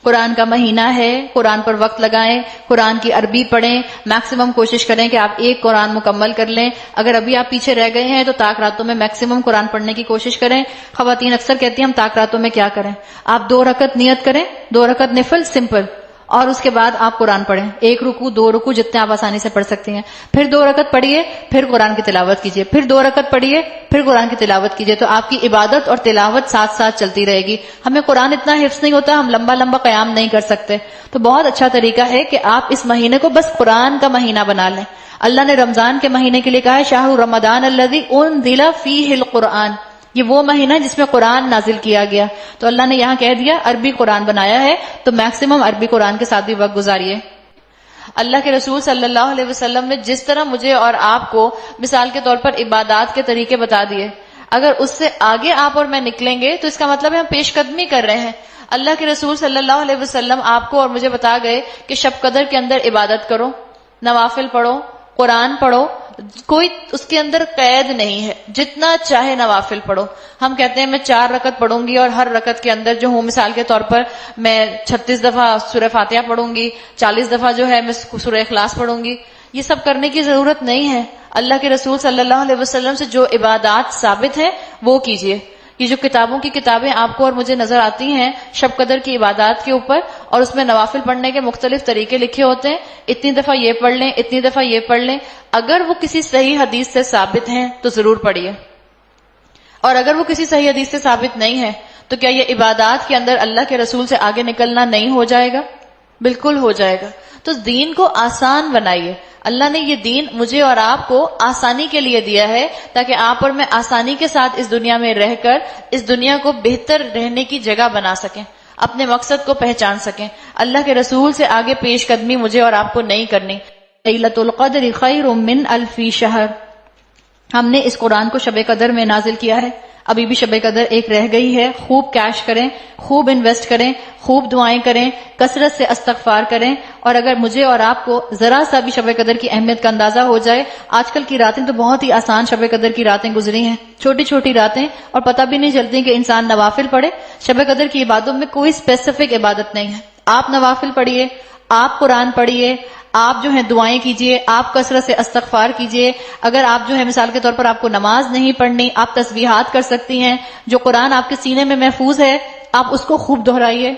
قرآن کا مہینہ ہے، قرآن پر وقت لگائیں، قرآن کی عربی پڑھیں، میکسیمم کوشش کریں کہ آپ ایک قرآن مکمل کر لیں. اگر ابھی آپ پیچھے رہ گئے ہیں تو طاق راتوں میں میکسیمم قرآن پڑھنے کی کوشش کریں. خواتین اکثر کہتی ہیں ہم طاق راتوں میں کیا کریں؟ آپ 2 رکعت نیت کریں، 2 رکعت نفل سمپل، اور اس کے بعد آپ قرآن پڑھیں. 1 رکوع 2 رکوع جتنے آپ آسانی سے پڑھ سکتی ہیں. پھر 2 رکعت پڑھیے، پھر قرآن کی تلاوت کیجیے، پھر 2 رکعت پڑھیے، پھر قرآن کی تلاوت کیجیے. تو آپ کی عبادت اور تلاوت ساتھ ساتھ چلتی رہے گی. ہمیں قرآن اتنا حفظ نہیں ہوتا، ہم لمبا لمبا قیام نہیں کر سکتے. تو بہت اچھا طریقہ ہے کہ آپ اس مہینے کو بس قرآن کا مہینہ بنا لیں. اللہ نے رمضان کے مہینے کے لیے کہا ہے شہر رمضان الذی انزل فیہ القرآن، یہ وہ مہینہ جس میں قرآن نازل کیا گیا. تو اللہ نے یہاں کہہ دیا عربی قرآن بنایا ہے، تو میکسیمم عربی قرآن کے ساتھ بھی وقت گزاریے. اللہ کے رسول صلی اللہ علیہ وسلم نے جس طرح مجھے اور آپ کو مثال کے طور پر عبادات کے طریقے بتا دیے، اگر اس سے آگے آپ اور میں نکلیں گے تو اس کا مطلب ہے ہم پیش قدمی کر رہے ہیں. اللہ کے رسول صلی اللہ علیہ وسلم آپ کو اور مجھے بتا گئے کہ شب قدر کے اندر عبادت کرو، نوافل پڑھو، قرآن پڑھو، کوئی اس کے اندر قید نہیں ہے، جتنا چاہے نوافل پڑھو. ہم کہتے ہیں میں 4 رکعت پڑھوں گی اور ہر رکعت کے اندر جو ہوں مثال کے طور پر میں 36 دفعہ سورہ فاتحہ پڑھوں گی، 40 دفعہ جو ہے میں سورہ اخلاص پڑھوں گی. یہ سب کرنے کی ضرورت نہیں ہے. اللہ کے رسول صلی اللہ علیہ وسلم سے جو عبادات ثابت ہیں وہ کیجیے. یہ جو کتابوں کی کتابیں آپ کو اور مجھے نظر آتی ہیں شب قدر کی عبادات کے اوپر، اور اس میں نوافل پڑھنے کے مختلف طریقے لکھے ہوتے ہیں، اتنی دفعہ یہ پڑھ لیں، اتنی دفعہ یہ پڑھ لیں. اگر وہ کسی صحیح حدیث سے ثابت ہیں تو ضرور پڑھیے، اور اگر وہ کسی صحیح حدیث سے ثابت نہیں ہے تو کیا یہ عبادات کے اندر اللہ کے رسول سے آگے نکلنا نہیں ہو جائے گا؟ بالکل ہو جائے گا. تو دین کو آسان بنائیے. اللہ نے یہ دین مجھے اور آپ کو آسانی کے لیے دیا ہے تاکہ آپ اور میں آسانی کے ساتھ اس دنیا میں رہ کر اس دنیا کو بہتر رہنے کی جگہ بنا سکیں، اپنے مقصد کو پہچان سکیں. اللہ کے رسول سے آگے پیش قدمی مجھے اور آپ کو نہیں کرنی. لیلۃ القدر خیر من الف شہر، ہم نے اس قرآن کو شب قدر میں نازل کیا ہے. ابھی بھی شب قدر ایک رہ گئی ہے. خوب کیش کریں، خوب انویسٹ کریں، خوب دعائیں کریں، کثرت سے استغفار کریں. اور اگر مجھے اور آپ کو ذرا سا بھی شب قدر کی اہمیت کا اندازہ ہو جائے، آج کل کی راتیں تو بہت ہی آسان شب قدر کی راتیں گزری ہیں، چھوٹی چھوٹی راتیں، اور پتہ بھی نہیں چلتی کہ انسان نوافل پڑھے. شب قدر کی عبادتوں میں کوئی اسپیسیفک عبادت نہیں ہے. آپ نوافل پڑھیے، آپ قرآن پڑھیے، آپ جو ہیں دعائیں کیجئے، آپ کثرت سے استغفار کیجئے. اگر آپ جو ہے مثال کے طور پر آپ کو نماز نہیں پڑھنی، آپ تسبیحات کر سکتی ہیں. جو قرآن آپ کے سینے میں محفوظ ہے آپ اس کو خوب دہرائیے.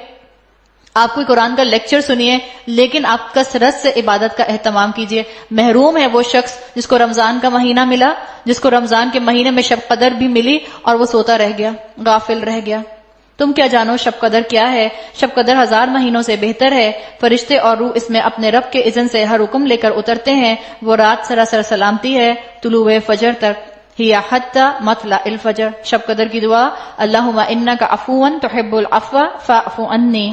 آپ کوئی قرآن کا لیکچر سنیے، لیکن آپ کثرت سے عبادت کا اہتمام کیجئے. محروم ہے وہ شخص جس کو رمضان کا مہینہ ملا، جس کو رمضان کے مہینے میں شب قدر بھی ملی اور وہ سوتا رہ گیا، غافل رہ گیا. تم کیا جانو شب قدر کیا ہے؟ شب قدر 1000 مہینوں سے بہتر ہے. فرشتے اور روح اس میں اپنے رب کے اذن سے ہر حکم لے کر اترتے ہیں. وہ رات سراسر سلامتی ہے طلوع فجر تک، ہی حتی مطلع الفجر. شب قدر کی دعا اللہم انک عفو تحب العفو فاعف عنی.